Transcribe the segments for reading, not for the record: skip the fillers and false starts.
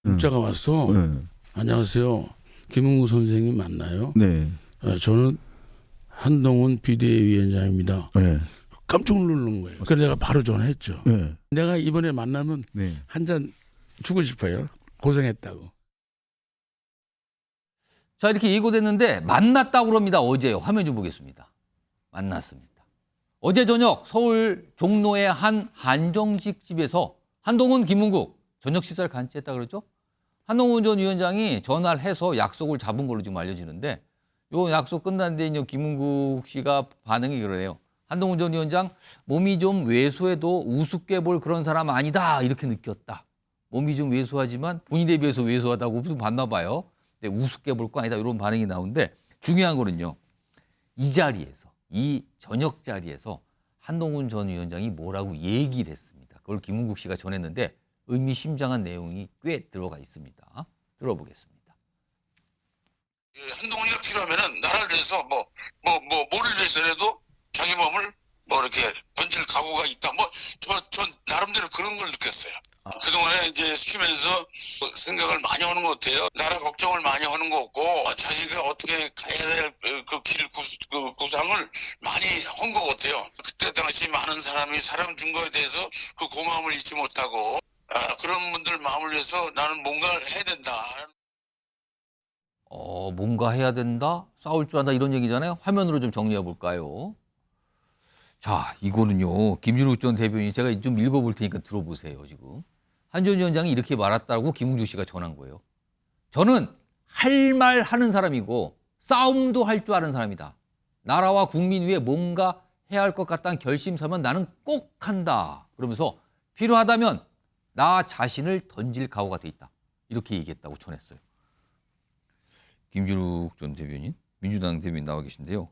문자가 왔어. 네. 안녕하세요. 김웅구 선생님 맞나요? 네. 저는 한동훈 비대위원장입니다. 네. 깜짝 놀란 거예요. 그래서 내가 바로 전화했죠. 네. 내가 이번에 만나면 네. 한 잔 주고 싶어요. 고생했다고. 자, 이렇게 예고됐는데 만났다고 그럽니다. 어제요. 화면 좀 보겠습니다. 만났습니다. 어제 저녁 서울 종로의 한 한정식 집에서 한동훈, 김문국 저녁 식사를 같이 했다 그러죠. 한동훈 전 위원장이 전화를 해서 약속을 잡은 걸로 지금 알려지는데 요 약속 끝난 뒤에 김문국 씨가 반응이 그러네요. 한동훈 전 위원장 몸이 좀 왜소해도 우습게 볼 그런 사람 아니다 이렇게 느꼈다. 몸이 좀 왜소하지만 본인에 비해서 왜소하다고 봤나 봐요. 근데 우습게 볼 거 아니다 이런 반응이 나오는데 중요한 거는요. 이 자리에서 이 저녁 자리에서 한동훈 전 위원장이 뭐라고 얘기를 했습니다. 그걸 김문국 씨가 전했는데 의미심장한 내용이 꽤 들어가 있습니다. 들어보겠습니다. 한동훈이가 필요하면은 나라를 위해서 뭐를 위해서라도 자기 몸을 뭐 이렇게 던질 각오가 있다. 전 나름대로 그런 걸 느꼈어요. 그동안에 이제 시키면서 생각을 많이 하는 것 같아요. 나라 걱정을 많이 하는 거 없고 자기가 어떻게 가야 될 그 길 구상을 많이 한 것 같아요. 그때 당시 많은 사람이 사랑 준 거에 대해서 그 고마움을 잊지 못하고 그런 분들 마음을 위해서 나는 뭔가를 해야 된다. 뭔가 해야 된다, 싸울 줄 안다 이런 얘기잖아요. 화면으로 좀 정리해 볼까요? 자, 이거는요. 김준욱 전 대변인 제가 좀 읽어볼 테니까 들어보세요. 지금 한 전 위원장이 이렇게 말했다고 김웅주 씨가 전한 거예요. 저는 할 말 하는 사람이고 싸움도 할 줄 아는 사람이다. 나라와 국민 위해 뭔가 해야 할 것 같다는 결심사면 나는 꼭 한다. 그러면서 필요하다면 나 자신을 던질 각오가 돼 있다. 이렇게 얘기했다고 전했어요. 김준욱 전 대변인, 민주당 대변인 나와 계신데요.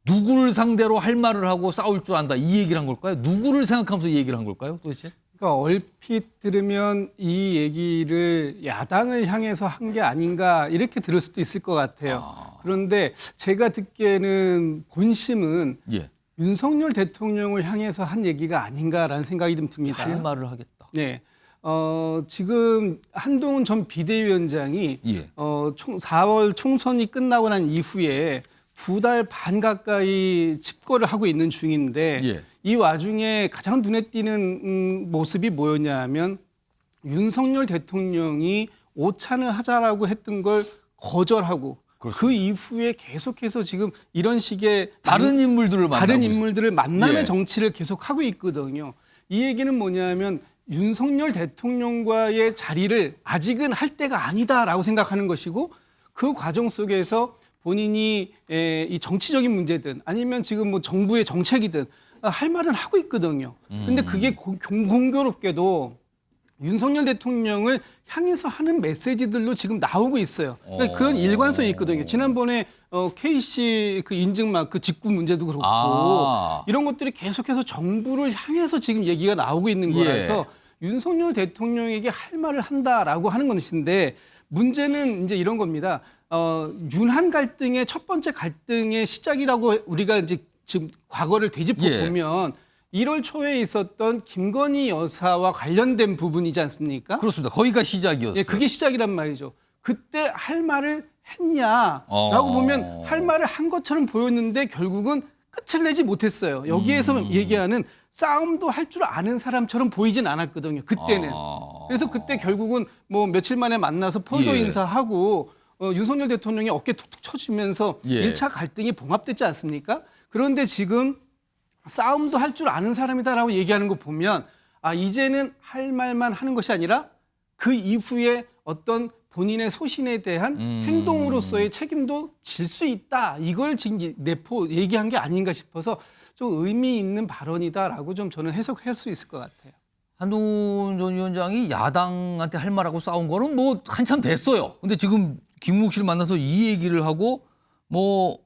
누구를 상대로 할 말을 하고 싸울 줄 안다 이 얘기를 한 걸까요? 누구를 생각하면서 이 얘기를 한 걸까요? 도대체? 그러니까 얼핏 들으면 이 얘기를 야당을 향해서 한 게 아닌가 이렇게 들을 수도 있을 것 같아요. 그런데 제가 듣기에는 본심은 예. 윤석열 대통령을 향해서 한 얘기가 아닌가라는 생각이 좀 듭니다. 할 말을 하겠다. 네. 지금 한동훈 전 비대위원장이 예. 4월 총선이 끝나고 난 이후에 2달 반 가까이 집거를 하고 있는 중인데 예. 이 와중에 가장 눈에 띄는 모습이 뭐였냐 하면 윤석열 대통령이 오찬을 하자라고 했던 걸 거절하고 그렇습니다. 그 이후에 계속해서 지금 이런 식의 다른 인물들을 만나고 다른 있어요. 인물들을 만남의 예. 정치를 계속하고 있거든요. 이 얘기는 뭐냐면 윤석열 대통령과의 자리를 아직은 할 때가 아니다라고 생각하는 것이고 그 과정 속에서 본인이 이 정치적인 문제든 아니면 지금 뭐 정부의 정책이든 할 말은 하고 있거든요. 근데 그게 공교롭게도 윤석열 대통령을 향해서 하는 메시지들로 지금 나오고 있어요. 그러니까 그런 일관성이 있거든요. 지난번에 KC 그 인증막 그 직구 문제도 그렇고 이런 것들이 계속해서 정부를 향해서 지금 얘기가 나오고 있는 거라서 윤석열 대통령에게 할 말을 한다라고 하는 것인데 문제는 이제 이런 겁니다. 윤한 갈등의 첫 번째 갈등의 시작이라고 우리가 이제 지금 과거를 되짚어 보면 1월 초에 있었던 김건희 여사와 관련된 부분이지 않습니까? 그렇습니다. 거기가 시작이었어요. 예, 그게 시작이란 말이죠. 그때 할 말을 했냐라고 보면 할 말을 한 것처럼 보였는데 결국은 끝을 내지 못했어요. 여기에서 얘기하는 싸움도 할 줄 아는 사람처럼 보이진 않았거든요. 그때는. 그래서 그때 결국은 뭐 며칠 만에 만나서 폴더 인사하고 윤석열 대통령이 어깨 툭툭 쳐주면서 1차 갈등이 봉합됐지 않습니까? 그런데 지금 싸움도 할 줄 아는 사람이다라고 얘기하는 거 보면 이제는 할 말만 하는 것이 아니라 그 이후에 어떤 본인의 소신에 대한 행동으로서의 책임도 질 수 있다. 이걸 지금 얘기한 게 아닌가 싶어서 좀 의미 있는 발언이다라고 좀 저는 해석할 수 있을 것 같아요. 한동훈 전 위원장이 야당한테 할 말하고 싸운 거는 뭐 한참 됐어요. 근데 지금 김웅국 씨를 만나서 이 얘기를 하고 뭐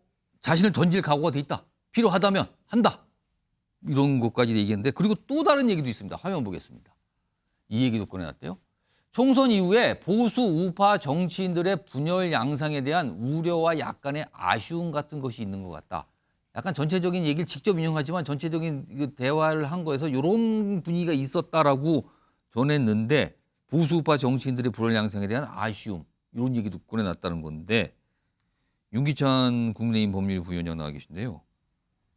자신을 던질 각오가 돼 있다. 필요하다면 한다. 이런 것까지 얘기했는데 그리고 또 다른 얘기도 있습니다. 화면 보겠습니다. 이 얘기도 꺼내놨대요. 총선 이후에 보수 우파 정치인들의 분열 양상에 대한 우려와 약간의 아쉬움 같은 것이 있는 것 같다. 약간 전체적인 얘기를 직접 인용하지만 전체적인 대화를 한 거에서 이런 분위기가 있었다라고 전했는데 보수우파 정치인들의 불안 양상에 대한 아쉬움 이런 얘기도 꺼내놨다는 건데 윤기찬 국민의힘 법률부위원장 나와 계신데요.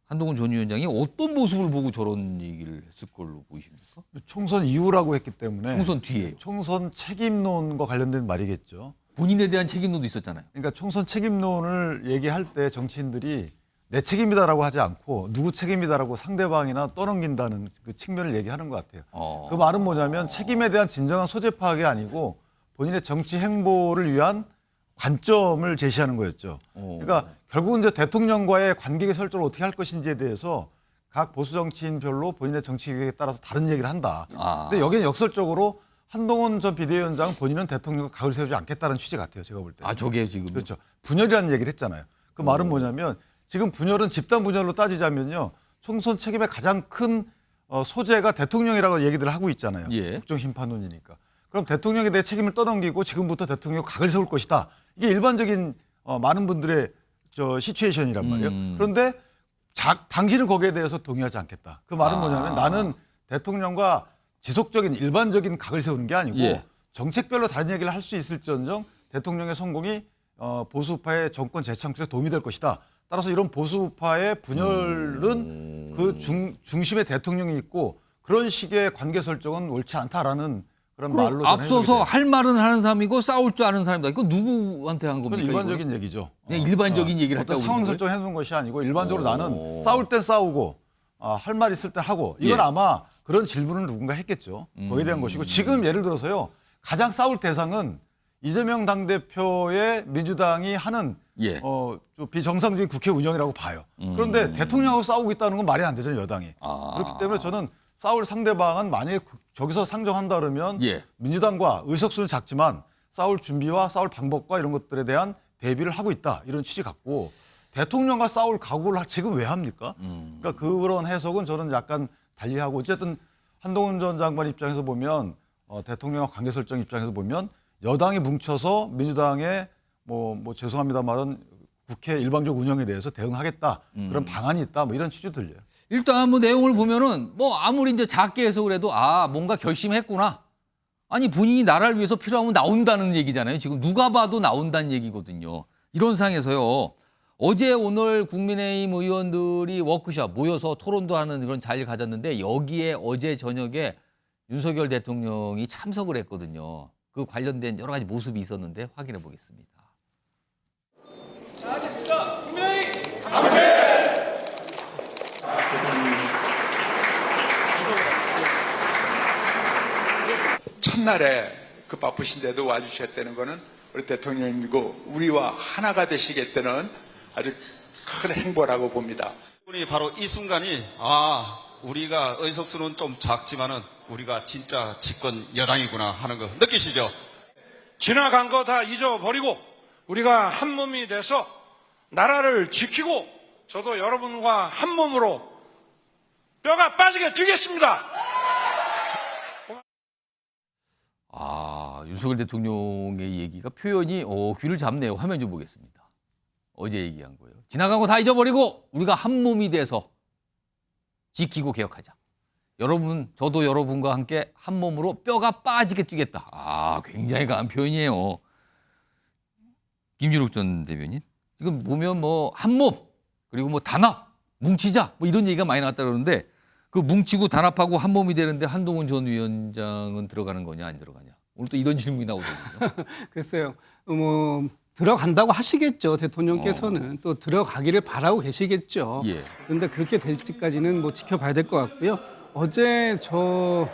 한동훈 전 위원장이 어떤 모습을 보고 저런 얘기를 했을 걸로 보이십니까? 총선 이후라고 했기 때문에 총선 뒤에 총선 책임론과 관련된 말이겠죠. 본인에 대한 책임론도 있었잖아요. 그러니까 총선 책임론을 얘기할 때 정치인들이 내 책임이다라고 하지 않고 누구 책임이다라고 상대방이나 떠넘긴다는 그 측면을 얘기하는 것 같아요. 그 말은 뭐냐면 책임에 대한 진정한 소재 파악이 아니고 본인의 정치 행보를 위한 관점을 제시하는 거였죠. 그러니까 결국은 이제 대통령과의 관계 설정을 어떻게 할 것인지에 대해서 각 보수 정치인별로 본인의 정치 계획에 따라서 다른 얘기를 한다. 근데 여기는 역설적으로 한동훈 전 비대위원장 본인은 대통령과 각을 세우지 않겠다는 취지 같아요. 제가 볼 때. 저게 지금 그렇죠. 분열이라는 얘기를 했잖아요. 그 말은 뭐냐면 지금 분열은 집단 분열로 따지자면요. 총선 책임의 가장 큰 소재가 대통령이라고 얘기들을 하고 있잖아요. 예. 국정심판론이니까. 그럼 대통령에 대해 책임을 떠넘기고 지금부터 대통령 각을 세울 것이다. 이게 일반적인 많은 분들의 시츄에이션이란 말이에요. 그런데 당신은 거기에 대해서 동의하지 않겠다. 그 말은 뭐냐면 나는 대통령과 지속적인 일반적인 각을 세우는 게 아니고 예. 정책별로 다른 얘기를 할 수 있을지언정 대통령의 성공이 보수파의 정권 재창출에 도움이 될 것이다. 따라서 이런 보수파의 분열은 그 중심에 대통령이 있고 그런 식의 관계 설정은 옳지 않다라는 그런 말로 저는 앞서서 해석이 할 말은 하는 사람이고 싸울 줄 아는 사람이다. 이거 누구한테 한 돼요. 겁니까? 그건 일반적인 얘기죠. 그냥 일반적인 얘기를 어떤 했다고 상황 그러는 거예요? 설정해 놓은 것이 아니고 일반적으로 나는 싸울 땐 싸우고 할 말 있을 때 하고 이건 예. 아마 그런 질문을 누군가 했겠죠. 거기에 대한 것이고 지금 예를 들어서요. 가장 싸울 대상은 이재명 당대표의 민주당이 하는 예. 좀 비정상적인 국회 운영이라고 봐요. 그런데 대통령하고 싸우고 있다는 건 말이 안 되잖아요, 여당이. 그렇기 때문에 저는 싸울 상대방은 만약에 저기서 상정한다 그러면 예. 민주당과 의석수는 작지만 싸울 준비와 싸울 방법과 이런 것들에 대한 대비를 하고 있다. 이런 취지 갖고 대통령과 싸울 각오를 지금 왜 합니까? 그러니까 그런 해석은 저는 약간 달리하고 어쨌든 한동훈 전 장관 입장에서 보면 대통령과 관계 설정 입장에서 보면 여당이 뭉쳐서 민주당의 뭐 죄송합니다만은 국회 일방적 운영에 대해서 대응하겠다 그런 방안이 있다 뭐 이런 취지 들려요. 일단 뭐 내용을 보면은 뭐 아무리 이제 작게 해석을 해도 뭔가 결심했구나. 아니 본인이 나라를 위해서 필요하면 나온다는 얘기잖아요. 지금 누가 봐도 나온다는 얘기거든요. 이런 상황에서요. 어제 오늘 국민의힘 의원들이 워크숍 모여서 토론도 하는 그런 자리를 가졌는데 여기에 어제 저녁에 윤석열 대통령이 참석을 했거든요. 그 관련된 여러 가지 모습이 있었는데 확인해 보겠습니다. 자, 하겠습니다. 국민의힘 첫날에 그 바쁘신데도 와주셨다는 거는 우리 대통령님이고 우리와 하나가 되시겠다는 아주 큰 행보라고 봅니다. 우리 바로 이 순간이 우리가 의석수는 좀 작지만은 우리가 진짜 집권 여당이구나 하는 거 느끼시죠? 지나간 거 다 잊어버리고 우리가 한 몸이 돼서 나라를 지키고 저도 여러분과 한 몸으로 뼈가 빠지게 뛰겠습니다. 윤석열 대통령의 얘기가 표현이 귀를 잡네요. 화면 좀 보겠습니다. 어제 얘기한 거예요. 지나간 거 다 잊어버리고 우리가 한 몸이 돼서 지키고 개혁하자. 여러분, 저도 여러분과 함께 한 몸으로 뼈가 빠지게 뛰겠다. 굉장히 강한 표현이에요. 김준욱 전 대변인. 지금 보면 뭐 한 몸, 그리고 뭐 단합, 뭉치자 뭐 이런 얘기가 많이 나왔다 그러는데 그 뭉치고 단합하고 한 몸이 되는데 한동훈 전 위원장은 들어가는 거냐 안 들어가냐. 오늘 또 이런 질문이 나오거든요. 글쎄요. 뭐 들어간다고 하시겠죠. 대통령께서는 또 들어가기를 바라고 계시겠죠. 예. 그런데 그렇게 될지까지는 뭐 지켜봐야 될 것 같고요. 어제 저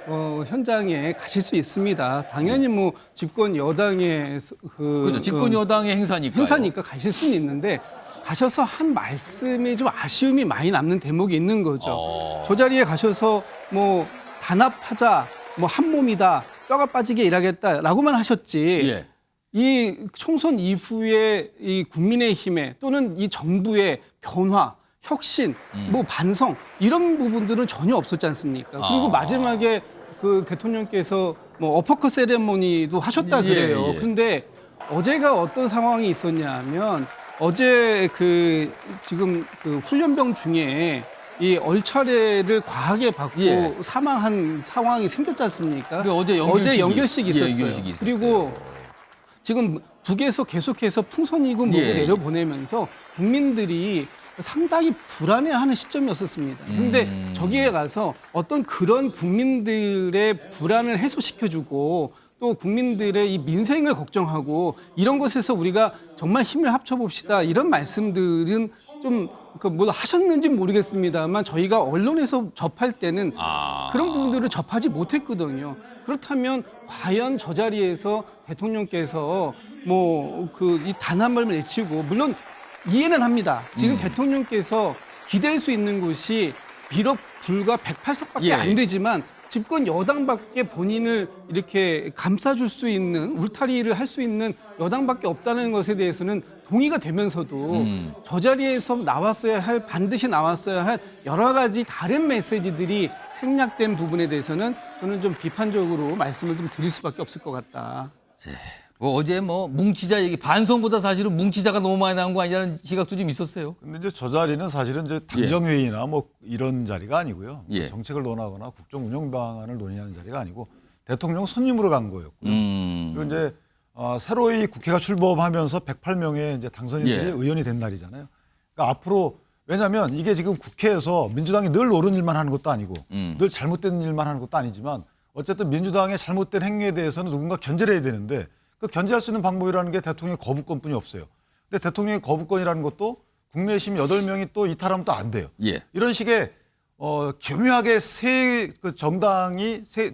현장에 가실 수 있습니다. 당연히 뭐 집권 여당의 그렇죠. 집권 여당의 행사니까. 행사니까 가실 수는 있는데 가셔서 한 말씀이 좀 아쉬움이 많이 남는 대목이 있는 거죠. 저 자리에 가셔서 뭐 단합하자, 뭐 한 몸이다, 뼈가 빠지게 일하겠다라고만 하셨지. 예. 이 총선 이후에 이 국민의힘의 또는 이 정부의 변화, 혁신, 뭐 반성 이런 부분들은 전혀 없었지 않습니까? 그리고 마지막에 그 대통령께서 뭐 어퍼컷 세레모니도 하셨다 그래요. 예. 그런데 어제가 어떤 상황이 있었냐면 어제 그 지금 그 훈련병 중에 이 얼차례를 과하게 받고 예. 사망한 상황이 생겼지 않습니까? 그리고 어제 연결식이 있었어요. 예, 연결식이 있었어요. 그리고 지금 북에서 계속해서 풍선이고 뭐고 예. 내려보내면서 국민들이 상당히 불안해하는 시점이었었습니다. 그런데 저기에 가서 어떤 그런 국민들의 불안을 해소시켜주고 또 국민들의 이 민생을 걱정하고 이런 것에서 우리가 정말 힘을 합쳐봅시다 이런 말씀들은 좀 뭘 하셨는지 모르겠습니다만 저희가 언론에서 접할 때는 그런 부분들을 접하지 못했거든요. 그렇다면 과연 저 자리에서 대통령께서 뭐 이 단함을 내치고 물론 이해는 합니다. 지금 대통령께서 기댈 수 있는 곳이 비록 불과 108석밖에 예. 안 되지만 집권 여당밖에 본인을 이렇게 감싸줄 수 있는 울타리를 할 수 있는 여당밖에 없다는 것에 대해서는 동의가 되면서도 저 자리에서 반드시 나왔어야 할 여러 가지 다른 메시지들이 생략된 부분에 대해서는 저는 좀 비판적으로 말씀을 좀 드릴 수밖에 없을 것 같다. 어제 뭉치자 얘기 반성보다 사실은 뭉치자가 너무 많이 나온 거 아니냐는 시각도 좀 있었어요. 근데 이제 저 자리는 사실은 이제 당정회의나 뭐 이런 자리가 아니고요. 예. 정책을 논하거나 국정 운영 방안을 논의하는 자리가 아니고 대통령 손님으로 간 거였고요. 그리고 이제 새로이 국회가 출범하면서 108명의 이제 당선인들이 예. 의원이 된 날이잖아요. 그러니까 앞으로 왜냐하면 이게 지금 국회에서 민주당이 늘 옳은 일만 하는 것도 아니고 늘 잘못된 일만 하는 것도 아니지만 어쨌든 민주당의 잘못된 행위에 대해서는 누군가 견제를 해야 되는데 그 견제할 수 있는 방법이라는 게 대통령의 거부권뿐이 없어요. 근데 대통령의 거부권이라는 것도 국내심 8명이 또 이탈하면 또 안 돼요. 예. 이런 식의 교묘하게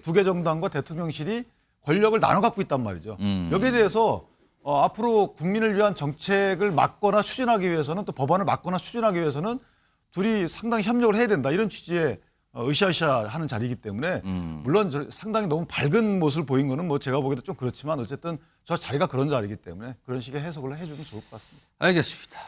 두 개 정당과 대통령실이 권력을 나눠 갖고 있단 말이죠. 여기에 대해서 앞으로 국민을 위한 정책을 막거나 추진하기 위해서는 또 법안을 막거나 추진하기 위해서는 둘이 상당히 협력을 해야 된다. 이런 취지의 으쌰으쌰 하는 자리이기 때문에 물론 상당히 너무 밝은 모습을 보인 거는 뭐 제가 보기에도 좀 그렇지만 어쨌든 저 자리가 그런 자리이기 때문에 그런 식의 해석을 해주면 좋을 것 같습니다. 알겠습니다.